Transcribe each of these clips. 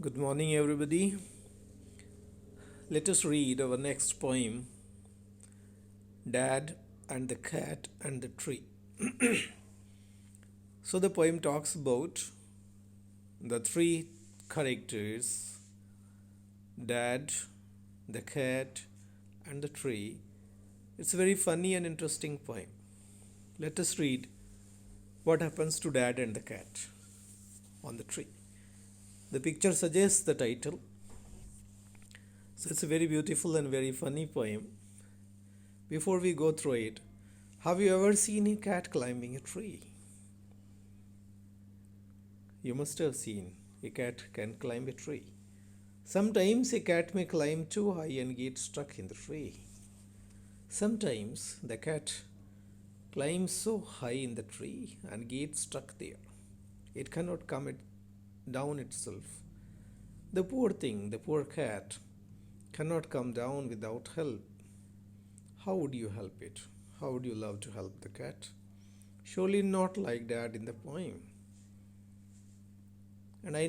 Good morning, everybody. Let us read our next poem, Dad and the Cat and the Tree. So, the poem talks about the three characters, Dad, the cat, and the tree. It's a very funny and interesting poem. Let us read what happens to Dad and the cat on the tree. The picture suggests the title. So, it's a very beautiful and very funny poem. Before we go through it, have you ever seen a cat climbing a tree? You must have seen a cat can climb a tree. Sometimes a cat may climb too high and get stuck in the tree. Sometimes the cat climbs so high in the tree and gets stuck there. It cannot down itself. The poor thing, the poor cat, cannot come down without help. How would you help it? How would you love to help the cat? Surely not like that in the poem. And I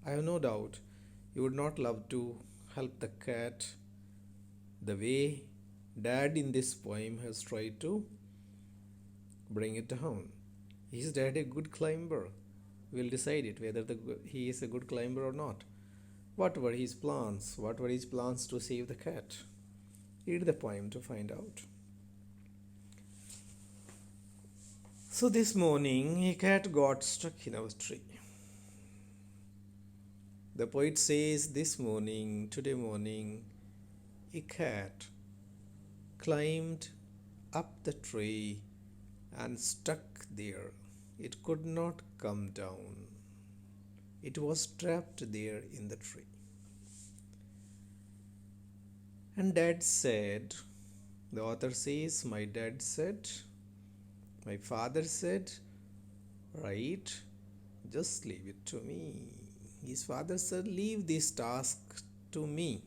have no doubt, you would not love to help the cat the way Dad in this poem has tried to bring it down. Is Dad a good climber? We'll decide it whether he is a good climber or not. What were his plans? What were his plans to save the cat? Read the poem to find out. So this morning, a cat got stuck in our tree. The poet says today morning, a cat climbed up the tree and stuck there. It could not come down. It was trapped there in the tree. And Dad said, the author says, my dad said, my father said, right, just leave it to me. His father said, leave this task to me.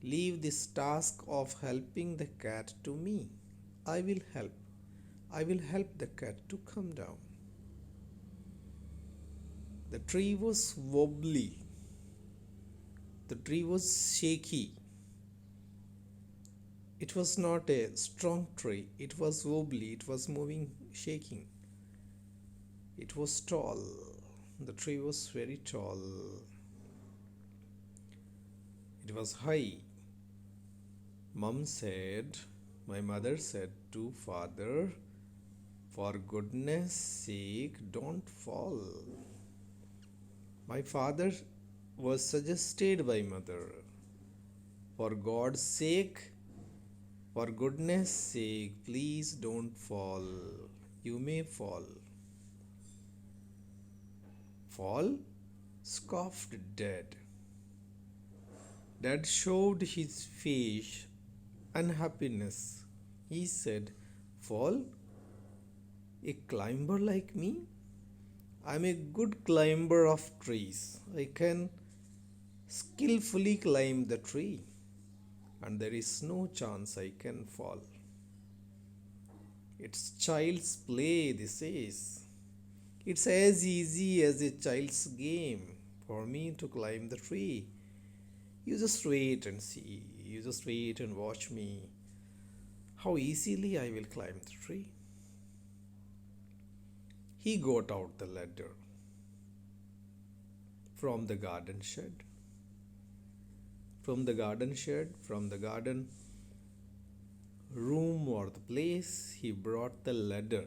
Leave this task of helping the cat to me. I will help. I will help the cat to come down. The tree was wobbly. The tree was shaky. It was not a strong tree. It was wobbly. It was moving, shaking. It was tall. The tree was very tall. It was high. My mother said to father, for goodness sake, don't fall. My father was suggested by mother, for God's sake, for goodness sake, please don't fall. You may fall. Fall? Scoffed Dad. Dad showed his face unhappiness. He said, fall? A climber like me? I'm a good climber of trees. I can skillfully climb the tree, and there is no chance I can fall. It's child's play, this is. It's as easy as a child's game for me to climb the tree. You just wait and see. You just wait and watch me. How easily I will climb the tree. He got out the ladder from the garden shed. From the garden room or the place, he brought the ladder.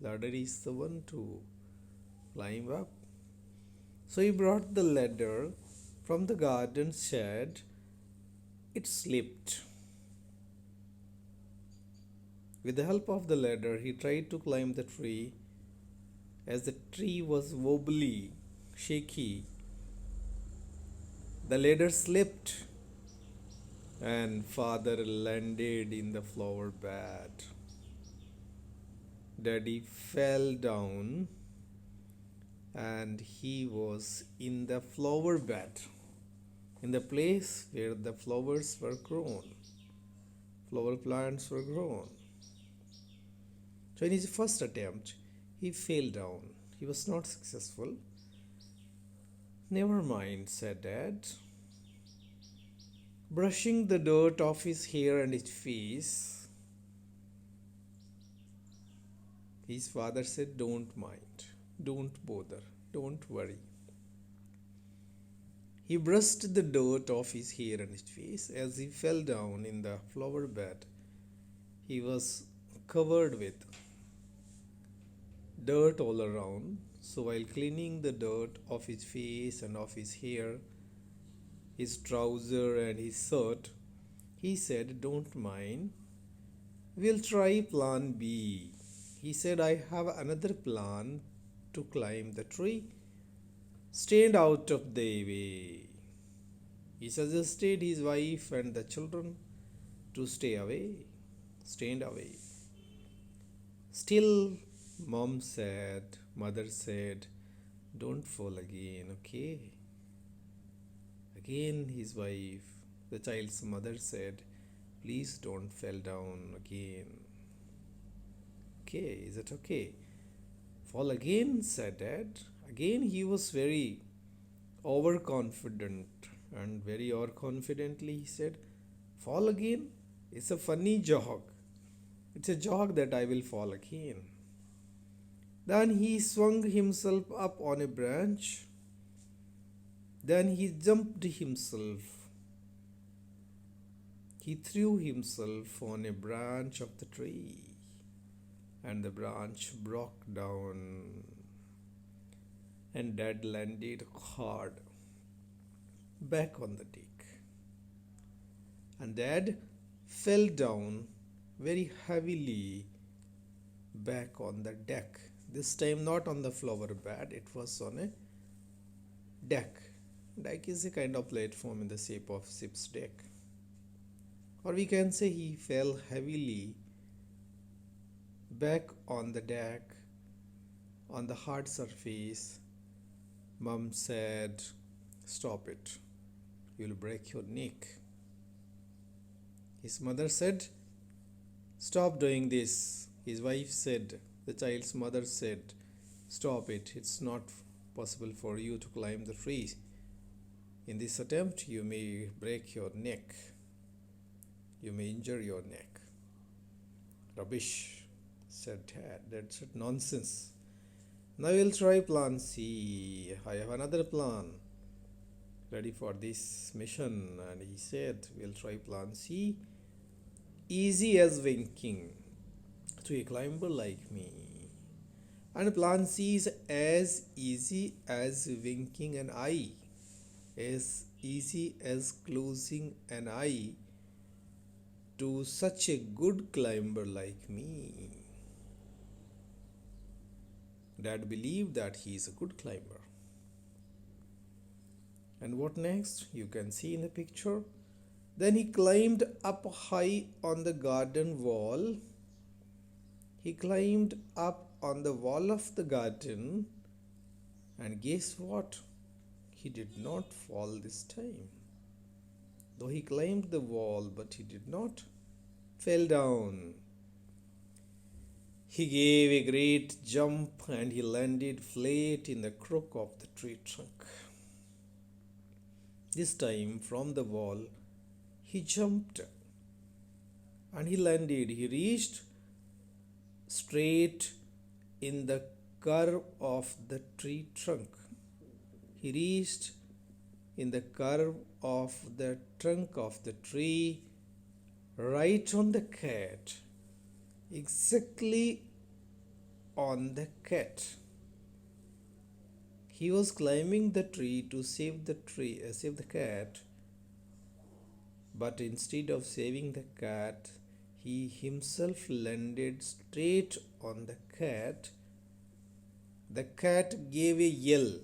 Ladder is the one to climb up. So he brought the ladder from the garden shed. It slipped. With the help of the ladder, he tried to climb the tree. As the tree was wobbly, shaky, the ladder slipped and father landed in the flower bed. Daddy fell down and he was in the flower bed, in the place where the flowers were grown. Flower plants were grown. So in his first attempt, he fell down. He was not successful. Never mind, said Dad, brushing the dirt off his hair and his face. His father said, don't mind, don't bother, don't worry. He brushed the dirt off his hair and his face. As he fell down in the flower bed, he was covered with dirt all around. So while cleaning the dirt off his face and off his hair, his trouser and his shirt, he said, don't mind, we'll try plan B. He said, I have another plan to climb the tree. Stand out of the way. He suggested his wife and the children to stay away, stand away. Still, mother said, don't fall again, okay? Again, his wife, the child's mother said, please don't fall down again. Okay, is it okay? Fall again, said Dad. Again, he was very overconfident and very overconfidently he said, fall again? It's a funny joke. It's a joke that I will fall again. Then he swung himself up on a branch. Then he jumped himself. He threw himself on a branch of the tree, and the branch broke down, and Dad landed hard back on the deck. And Dad fell down very heavily back on the deck. This time not on the flower bed, it was on a deck. Deck is a kind of platform in the shape of ship's deck. Or we can say he fell heavily back on the deck on the hard surface. Mom said, stop it, you'll break your neck. His mother said, stop doing this. His wife said, the child's mother said, stop it, it's not possible for you to climb the tree. In this attempt, you may break your neck. You may injure your neck. Rubbish, said Dad. That's nonsense. Now we'll try plan C. I have another plan ready for this mission. And he said, we'll try plan C. Easy as winking to a climber like me. And plan C is as easy as winking an eye. As easy as closing an eye to such a good climber like me. Dad believed that he is a good climber. And what next? You can see in the picture. Then he climbed up high on the garden wall. He climbed up on the wall of the garden. And guess what? He did not fall this time. Though he climbed the wall, but he did not fall down. He gave a great jump and he landed flat in the crook of the tree trunk. This time from the wall, he jumped and he landed. He reached straight in the curve of the tree trunk. He reached in the curve of the trunk of the tree, right on the cat, exactly on the cat. He was climbing the tree to save the cat, but instead of saving the cat, he himself landed straight on the cat. The cat gave a yell.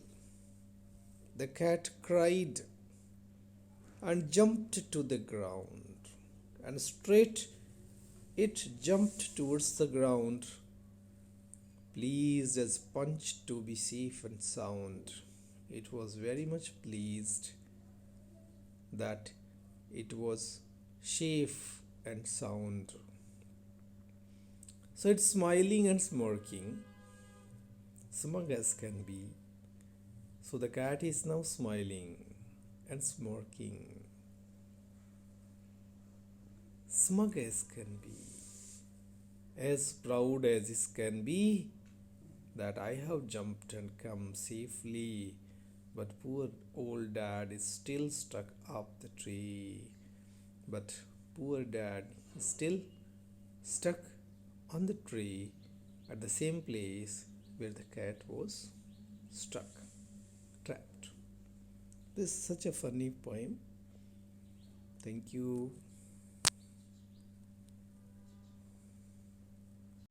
The cat cried and jumped to the ground, and straight it jumped towards the ground, pleased as Punch to be safe and sound. It was very much pleased that it was safe and sound. So it's smiling and smirking, smug as can be. So the cat is now smiling and smirking, smug as can be, as proud as it can be, that I have jumped and come safely. But poor old dad is still stuck up the tree. But poor dad is still stuck on the tree at the same place where the cat was stuck, trapped. This is such a funny poem. Thank you.